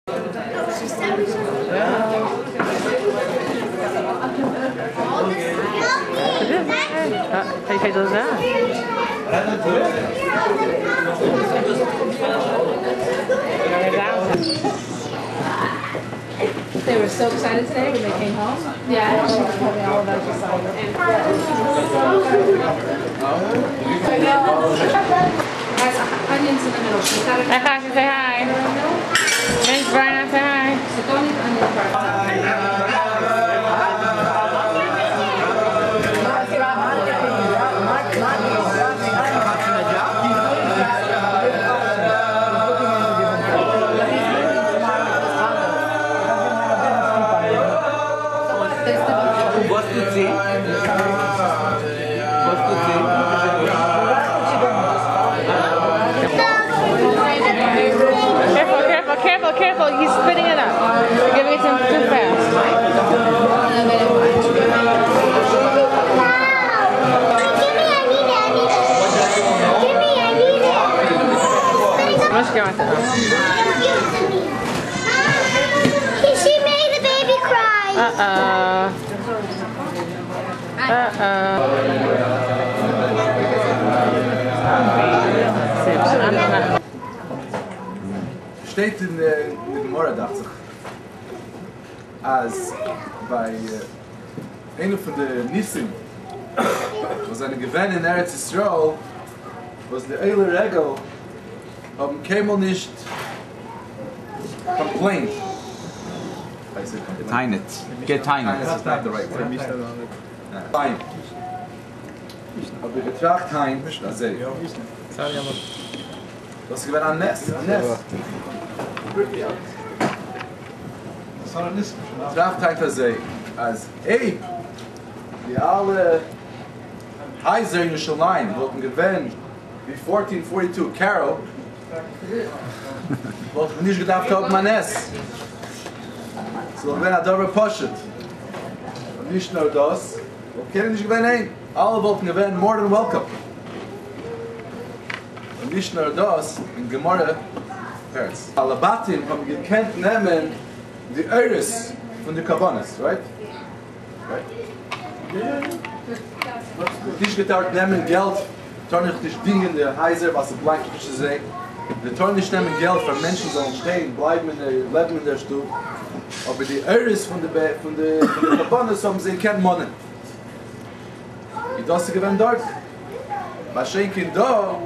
Hij gaat dat aan. They were so excited today when they came home. Yeah, she was telling me all about the song. Guys, onions in the middle. Hi, Kasia, say hi. Thanks, Brian, say hi. So don't eat onions first. Careful, he's spitting it up. You're giving it to him too fast. Let's go with it. She made the baby cry. Steht in der Gemara, dachte ich, als bei einer von den Nissen, was eine Gewinne in Eretz Yisrael, was die Eile Regel haben Kämel nicht complained. Geteinet. That's not the right word. Fine. Aber getracht hein, das ist was gewinnt an Nest. Tracht hein das ist, als die alle Heiser in Yerushalayim wollten gewinnen wie 1442 Carol, wollten nicht gedacht haben an Nest. So wenn da pushet. Und nicht nur das, wir können nicht gewinnen. Alle wollten gewinnen, more than welcome. Und nicht nur das, in Gemara, Herz. Alle Batim haben gekannt nehmen die Eures von den Kabanas, right? Nicht getarnt nehmen Geld, torn nicht Dinge der Heiser, was blank ist zu sehen. Wir torn nicht nehmen Geld für Menschen sollen stehen, bleiben in der Leben in der Stube. Aber die Eures von der Kabanas haben sie kein Money. Das ist gewinnt dort. Bei Schenken da,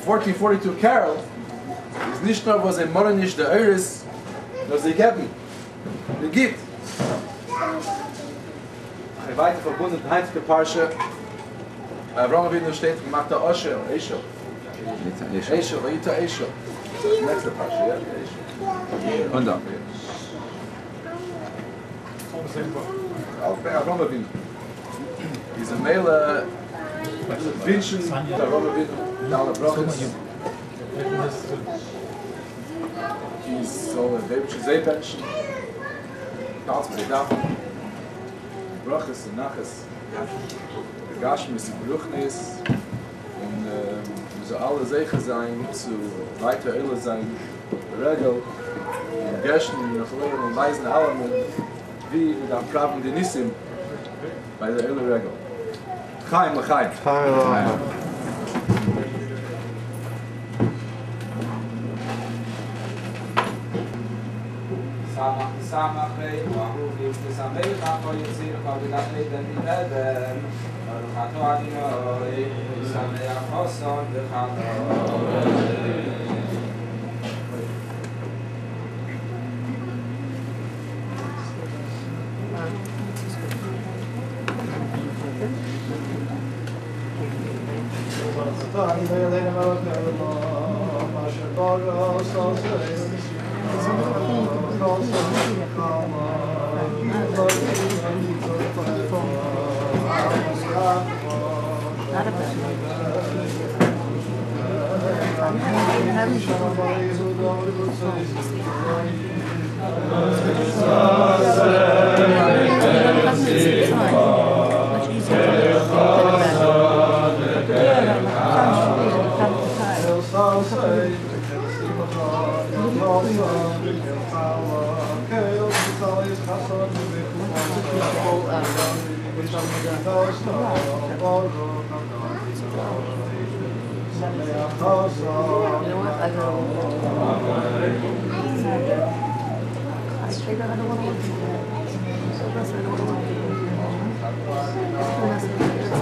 1442 Carol, ist nicht nur, was ein Mann nicht der Eures, nur sie geben. Sie gibt. Ein weiter verbunden, die einzige Parche, Abraham wieder steht, gemacht der Osher, Esho. Esho, Vaita Esho. Nächste Parche, ja, Esho. Und dann? Auch bei Abraham wieder. Diese Meile wünschen, der Rome wieder, alle Brochos. Die so ein Babychen Seebenchen. Ganz mit den Dachen. Brochos und Naches. Der Gaschen ist die Bruchnis. Und wir sollen alle sicher sein, zu weiter Öle sein. Regel. Und Gerschen, die noch leben und weisen alle wie wir dann praven die Nissim bei der Öle Regel. Chaim, Chaim. Samach rei, warum ist es am Weg, aber jetzt hier kommt die Nacht mit den Leben. Und hat du an die Sameach Hoson, der Thank you.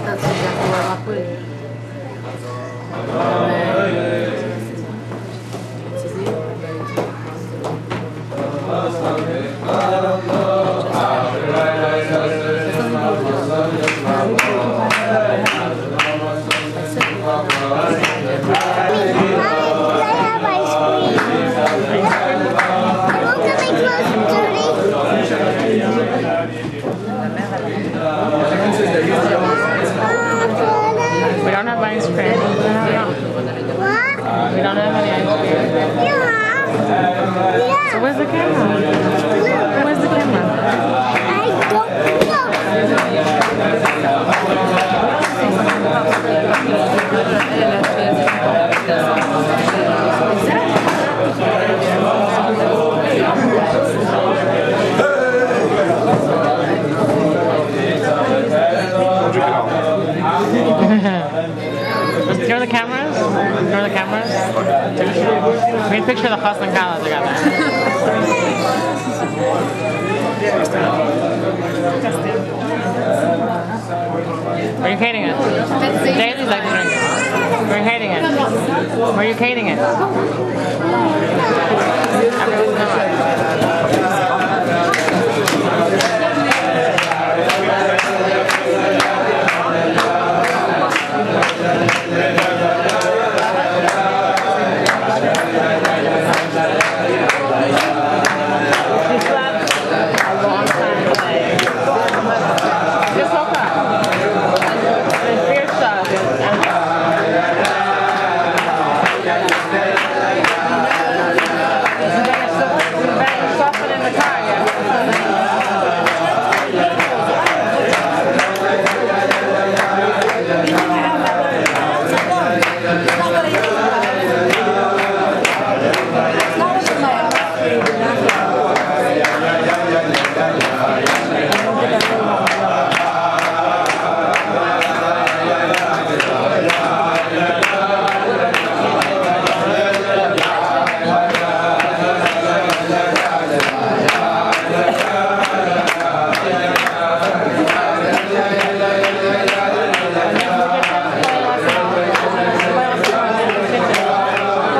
That's exactly where I put it. We don't have ice cream. What? We don't have any ice cream. Yeah. So where's the camera? Where's the camera? I don't Here are the cameras. Here are the cameras. We can picture the Chas and Kala together. Are you hating it? Daly's like to drink it. Are you hating it? Are you hating it?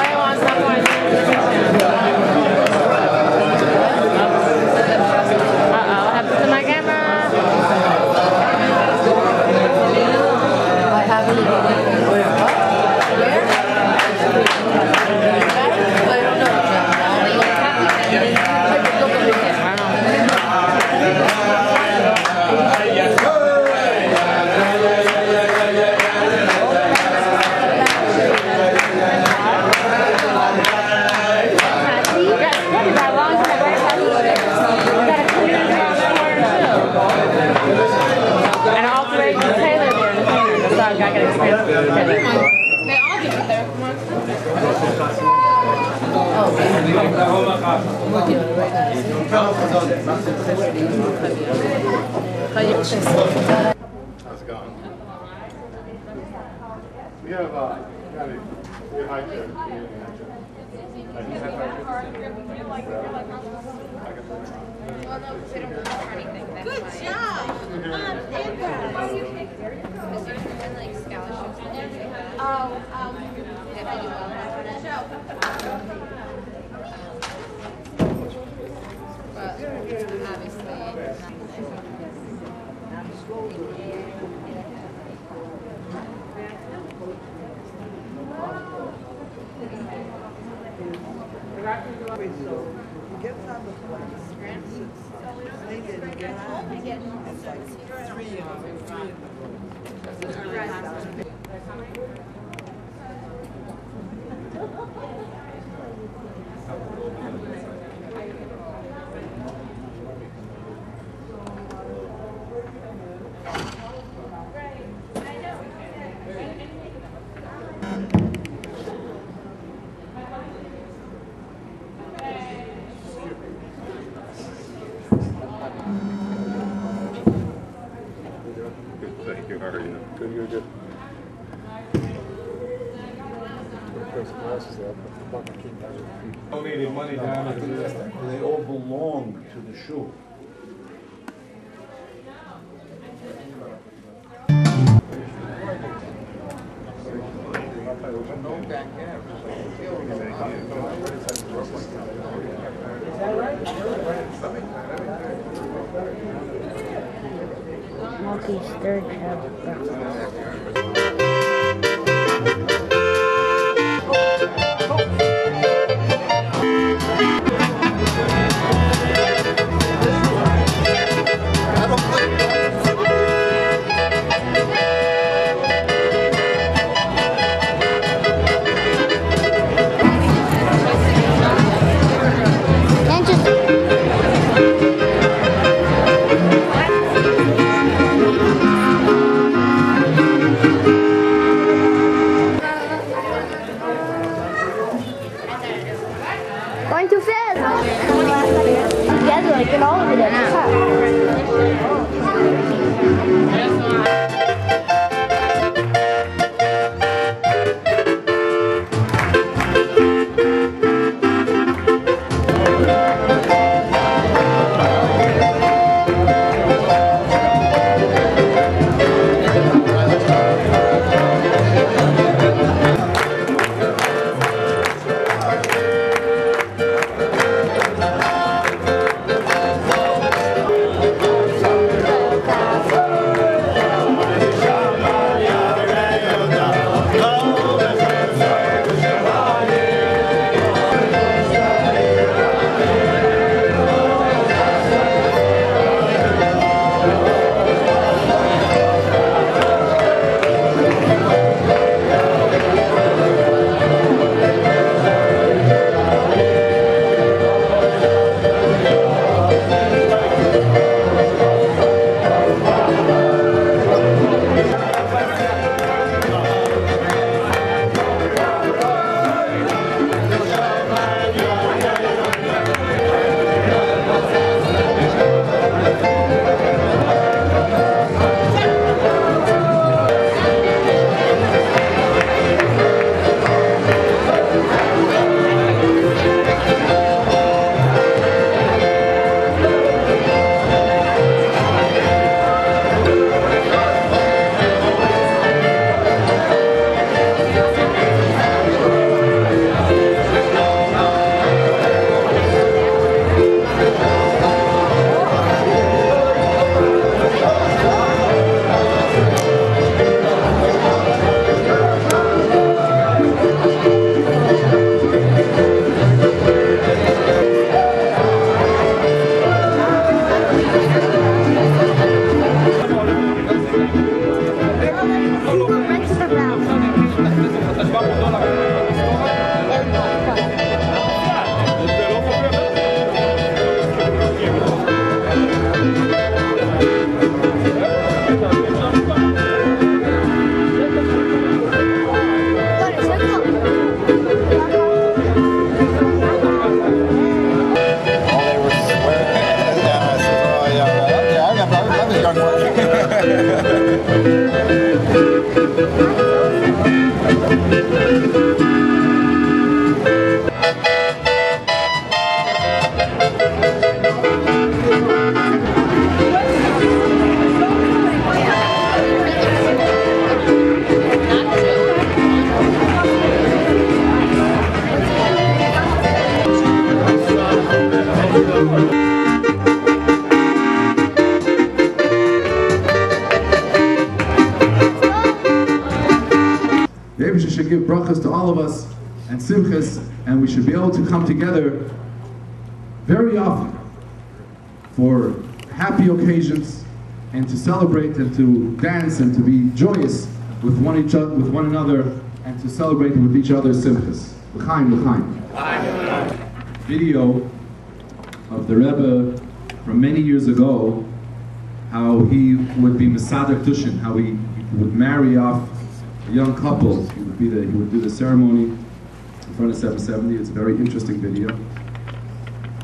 Everyone's not. How's it going? We have we hike there. Good job. you. How are you? Good, good. Donated money down. They all belong to the shul. Malki's third Sheva Brochos. Going too fast. You guys are like in all of it at Maybe should give brachas to all of us and simchas, and we should be able to come together very often for happy occasions and to celebrate and to dance and to be joyous with one another and to celebrate with each other's simchas. L'chaim, l'chaim. Video of the Rebbe from many years ago, how he would be Mesader Tushin, how he would marry off a young couple. He would do the ceremony in front of 770. It's a very interesting video.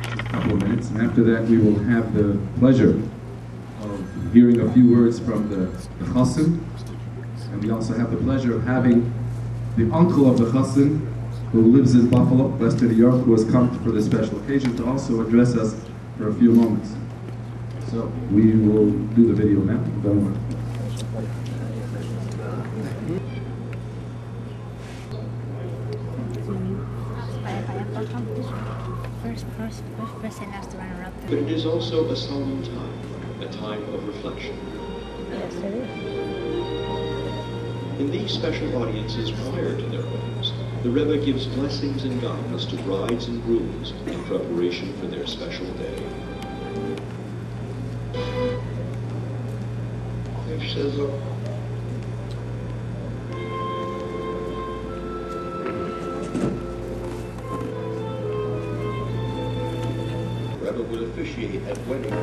Just a couple of minutes, and after that we will have the pleasure of hearing a few words from the chassan, and we also have the pleasure of having the uncle of the chassan, who lives in Buffalo, Western New York, who has come for this special occasion to also address us for a few moments. So we will do the video now. But it is also a solemn time, a time of reflection. Yes, it is. In these special audiences prior to their weddings, the Rebbe gives blessings and guidance to brides and grooms in preparation for their special day. The Rebbe would officiate at wedding.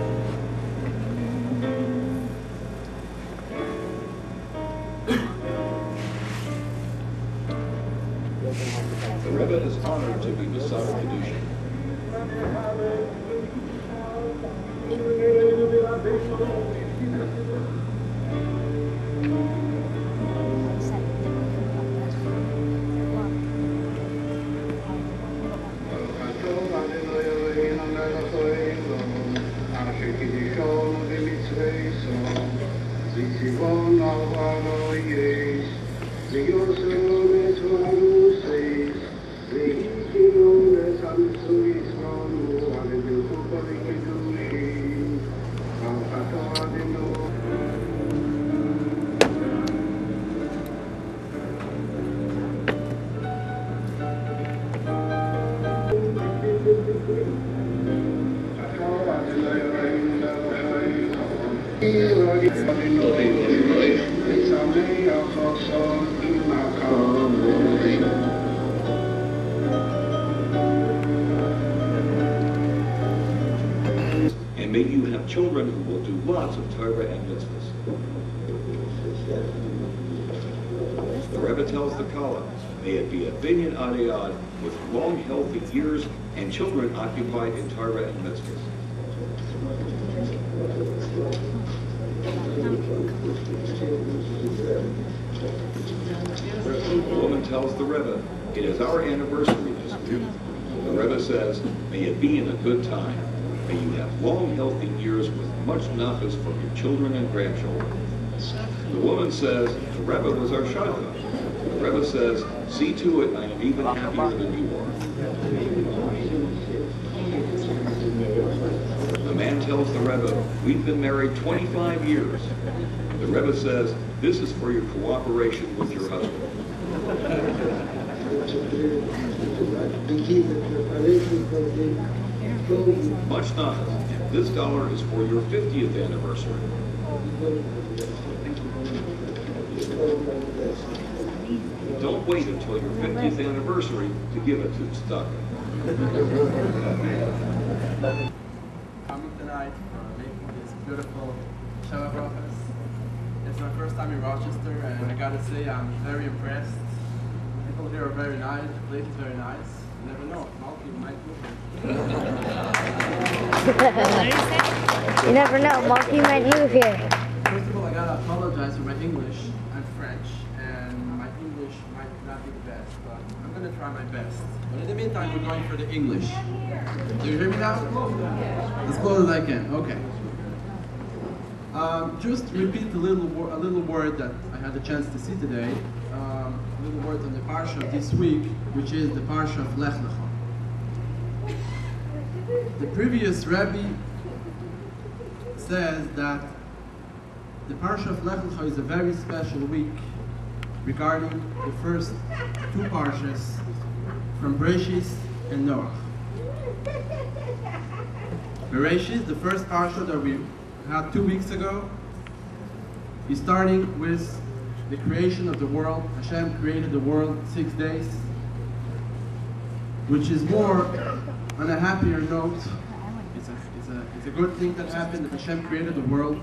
The Rebbe is honored to be Masar Kedusha. And may you have children who will do lots of Torah and mitzvahs. The Rebbe tells the Kala, may it be a binyan adayad with long, healthy years and children occupied in Torah and mitzvahs. The woman tells the Rebbe, it is our anniversary this week. The Rebbe says, may it be in a good time. May you have long, healthy years with much nachas from your children and grandchildren. The woman says, the Rebbe was our shadchan. The Rebbe says, see to it, I am even happier than you are. The man tells the Rebbe, we've been married 25 years. The Rebbe says, this is for your cooperation with your husband. Much nachas. This dollar is for your 50th anniversary. Don't wait until your 50th anniversary to give it to tzedakah. Coming tonight for making this beautiful Sheva Brochos. It's my first time in Rochester, and I gotta say I'm very impressed. People here are very nice, the place is very nice. You never know, Malki might move here. You never know, Malki might move here. First of all, I gotta apologize for my English. I'm French, and my English might not be the best, but I'm gonna try my best. But in the meantime, we're going for the English. Do you hear me now? As close as I can. Okay. Just repeat a little word that I had the chance to see today. A little word on the parsha of this week, which is the parsha of Lech Lecha. The previous Rebbe says that the parsha of Lech Lecha is a very special week regarding the first two parshas from Bereshis and Noach. Bereshis, the first parsha that we had 2 weeks ago, is starting with the creation of the world. Hashem created the world 6 days, which is more on a happier note. It's a good thing that happened, that Hashem created the world.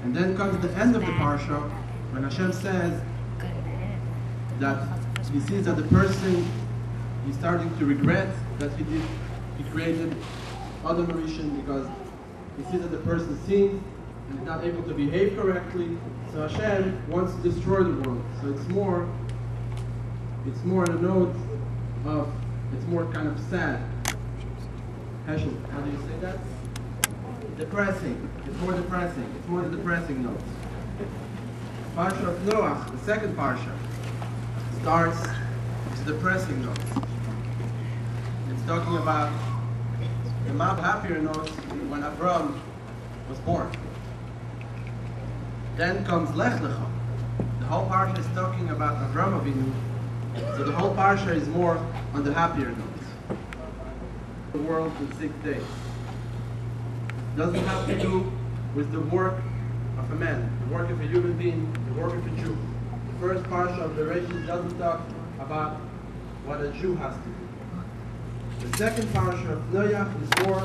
And then comes the end of the parsha, when Hashem says that he sees that the person is starting to regret that he created Adam Rishon, because he sees that the person sinned and he's not able to behave correctly. So Hashem wants to destroy the world. So it's more on a note of, it's more kind of sad. Heschel, how do you say that? Depressing. It's more depressing. It's more the depressing note. Parsha of Noach, the second parsha, starts with a depressing note. It's talking about the much happier note when Avram was born. Then comes Lech Lecha. The whole parsha is talking about Avram Avinu. So the whole parsha is more on the happier note. The world in 6 days. Doesn't have to do with the work of a man, the work of a human being, the work of a Jew. The first parsha of the Rishon doesn't talk about what a Jew has to do. The second parsha of Noach is more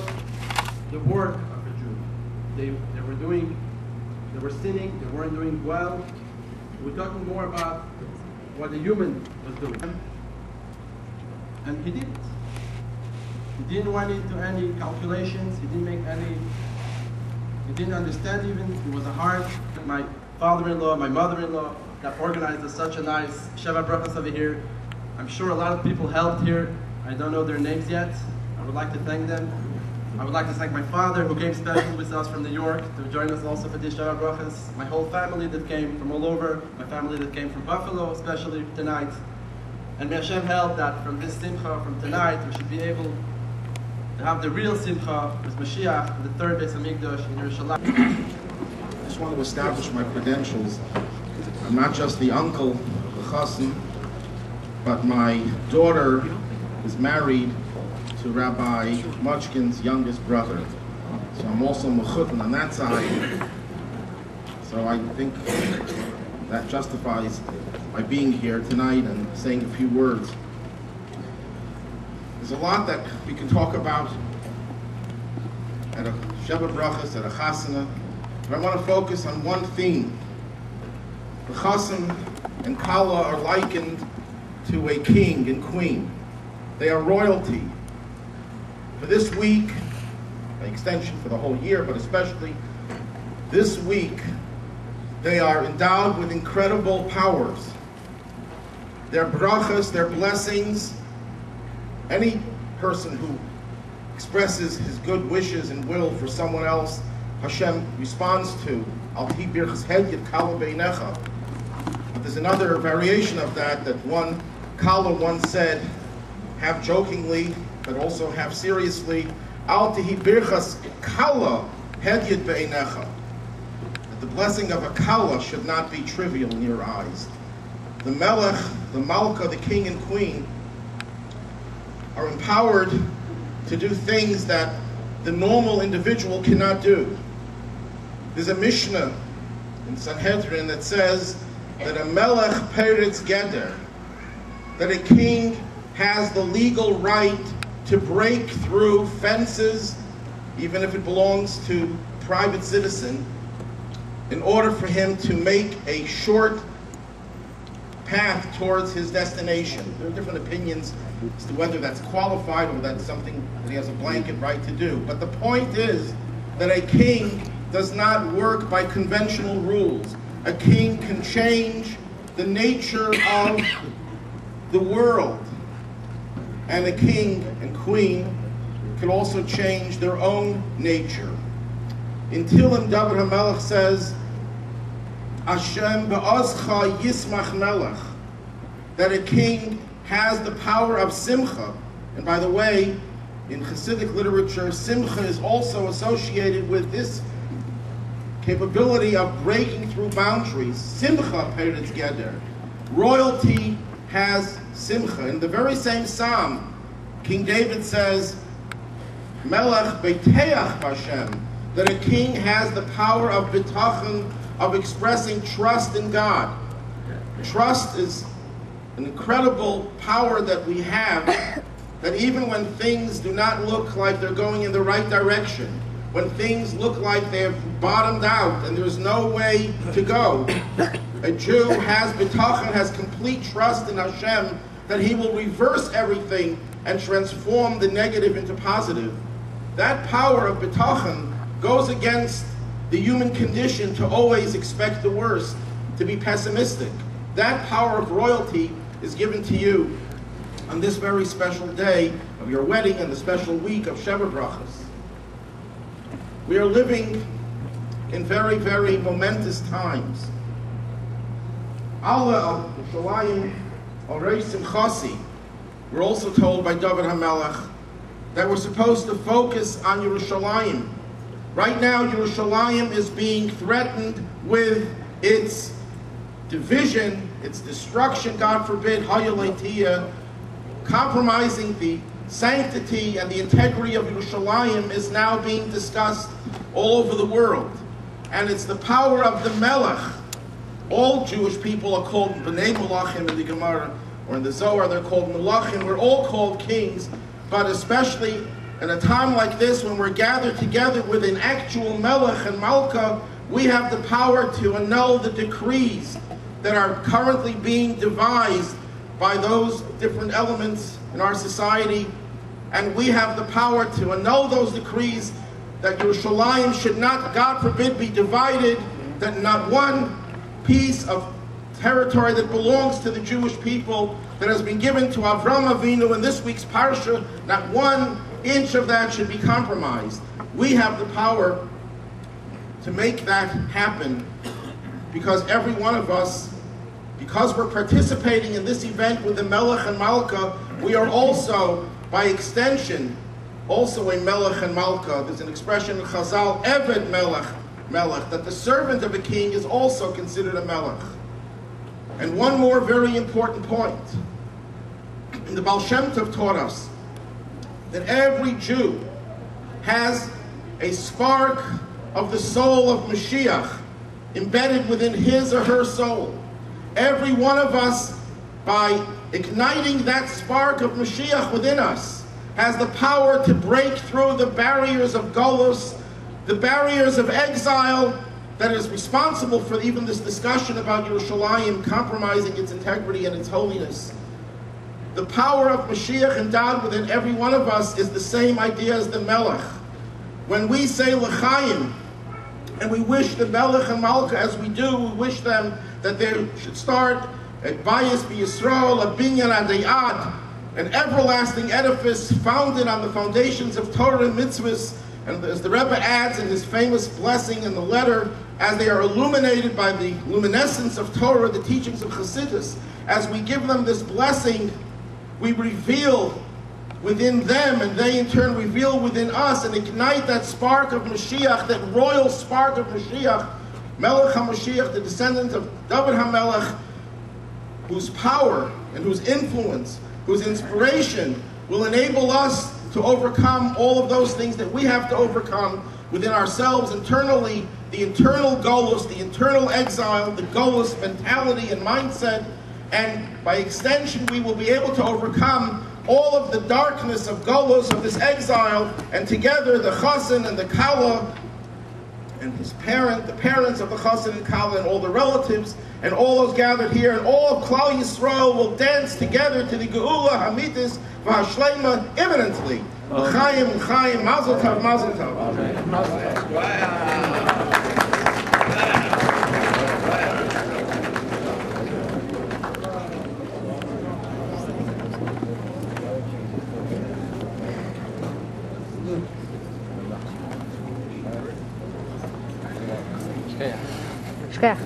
the work of a Jew. They were sinning, they weren't doing well. We're talking more about what the human was doing. And he didn't. He didn't went into any calculations, he didn't understand even, it was a hard. My father-in-law, my mother-in-law got organized as such a nice Sheva Brochos over here. I'm sure a lot of people helped here. I don't know their names yet. I would like to thank them. I would like to thank my father who came special with us from New York to join us also for this Sheva Brochos. My whole family that came from all over, my family that came from Buffalo, especially tonight. And may Hashem help that from this simcha, from tonight, we should be able to have the real simcha with Mashiach, the third Beis Hamikdash in Yerushalayim. I just want to establish my credentials. I'm not just the uncle of the chassan, but my daughter is married to Rabbi Muchkin's youngest brother. So I'm also mechutan on that side. So I think that justifies my being here tonight and saying a few words. There's a lot that we can talk about at a Sheva Brochos, at a chasana, but I want to focus on one theme. The chassan and kala are likened to a king and queen. They are royalty. For this week, by extension for the whole year, but especially this week, they are endowed with incredible powers. Their brachas, their blessings, any person who expresses his good wishes and will for someone else, Hashem responds to. Al ti birchas hedyet kala beinecha. But there's another variation of that one kala once said, half jokingly, but also half seriously, Al tihi birchas kala hedyet beinecha. That the blessing of a kala should not be trivial in your eyes. The melech, the malka, the king and queen, are empowered to do things that the normal individual cannot do. There's a Mishnah in Sanhedrin that says that a melech peretz geder, that a king has the legal right to break through fences, even if it belongs to a private citizen, in order for him to make a short path towards his destination. There are different opinions as to whether that's qualified or that's something that he has a blanket right to do. But the point is that a king does not work by conventional rules. A king can change the nature of the world. And a king and queen can also change their own nature. In Tehillim, David HaMelech says, Hashem be'ozcha yismach melech, that a king has the power of simcha. And by the way, in Hasidic literature, simcha is also associated with this capability of breaking through boundaries. Simcha peretz geder. Royalty has simcha. In the very same psalm, King David says, Melech beiteach Hashem, that a king has the power of bitachon, of expressing trust in God. Trust is an incredible power that we have, that even when things do not look like they're going in the right direction, when things look like they have bottomed out and there's no way to go, a Jew has bitachon, has complete trust in Hashem, that he will reverse everything and transform the negative into positive. That power of bitachon goes against the human condition to always expect the worst, to be pessimistic. That power of royalty is given to you on this very special day of your wedding and the special week of Sheva Brochos. We are living in very, very momentous times. Allah al-Shalayim al-Reish Simchasi, we're also told by David HaMelech that we're supposed to focus on Yerushalayim. Right now, Yerushalayim is being threatened with its division, its destruction, God forbid, Hayaletia, compromising the sanctity and the integrity of Yerushalayim is now being discussed all over the world. And it's the power of the Melech. All Jewish people are called B'nai Melachim in the Gemara, or in the Zohar they're called Melachim. We're all called kings, but especially in a time like this when we're gathered together with an actual Melech and Malka, we have the power to annul the decrees that are currently being devised by those different elements in our society, and we have the power to annul those decrees that Yerushalayim should not, God forbid, be divided, that not one piece of territory that belongs to the Jewish people that has been given to Avram Avinu in this week's Parsha, not 1 inch of that should be compromised. We have the power to make that happen because every one of us, because we're participating in this event with the Melech and Malka, we are also, by extension, also a Melech and Malka. There's an expression in Chazal, Eved Melech, that the servant of a king is also considered a Melech. And one more very important point. The Baal Shem Tov taught us that every Jew has a spark of the soul of Mashiach embedded within his or her soul. Every one of us, by igniting that spark of Mashiach within us, has the power to break through the barriers of Golus, the barriers of exile that is responsible for even this discussion about Yerushalayim compromising its integrity and its holiness. The power of Mashiach endowed within every one of us is the same idea as the Melech. When we say L'chaim, and we wish the Melech and Malka as we do, we wish them that they should start at Bayis B'Yisrael, a Binyan Adayad, an everlasting edifice founded on the foundations of Torah and mitzvahs, and as the Rebbe adds in his famous blessing in the letter, as they are illuminated by the luminescence of Torah, the teachings of Chassidus, as we give them this blessing, we reveal within them, and they in turn reveal within us, and ignite that spark of Mashiach, that royal spark of Mashiach, Melech HaMashiach, the descendant of David HaMelech, whose power and whose influence, whose inspiration will enable us to overcome all of those things that we have to overcome within ourselves internally, the internal Golus, the internal exile, the Golus mentality and mindset, and by extension we will be able to overcome all of the darkness of Golus, of this exile, and together the Chassan and the Kala and his parent, the parents of the Chassan and Kala and all the relatives and all those gathered here and all of Klal Yisrael will dance together to the Geula Hamitis V'Hashleima imminently. L'chaim, l'chaim, mazel tov, mazel tov. Shkach.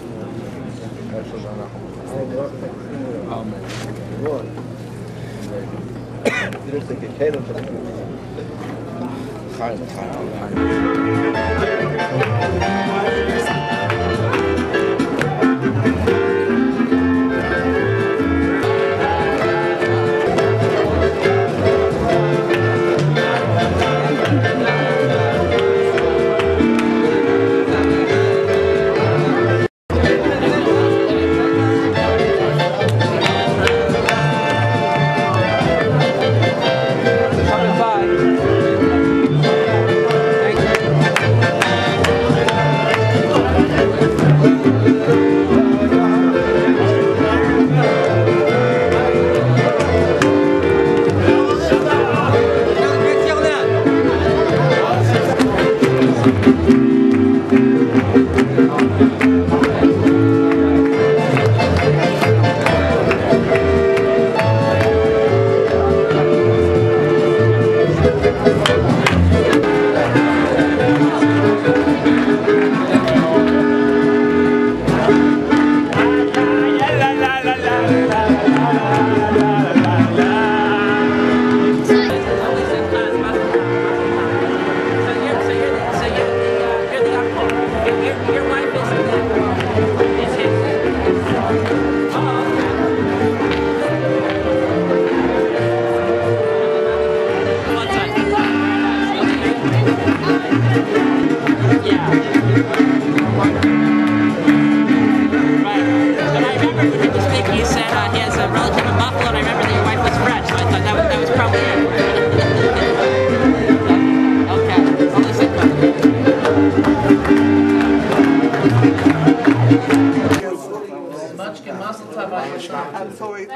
sorry. Say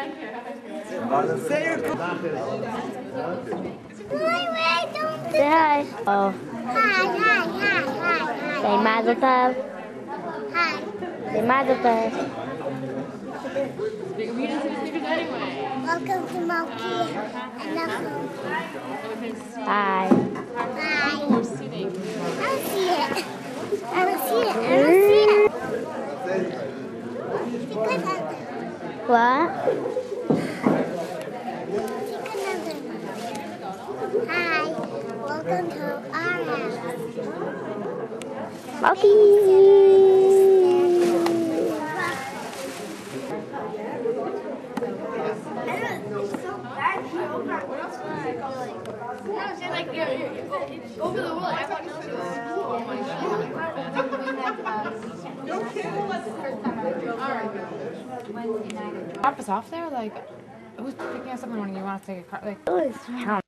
hi. Oh. Hi. Say Mazel Tov. Hi. Say Mazel Tov. Welcome to Malkiswedding. Hi. Hi. I don't see it. What? Hi. Welcome to our house. Malky. Over the wall. Everyone knows it. Oh my Drop us off there? Like, who's picking us up in the morning? You want us to take a car? Like, Oh, it's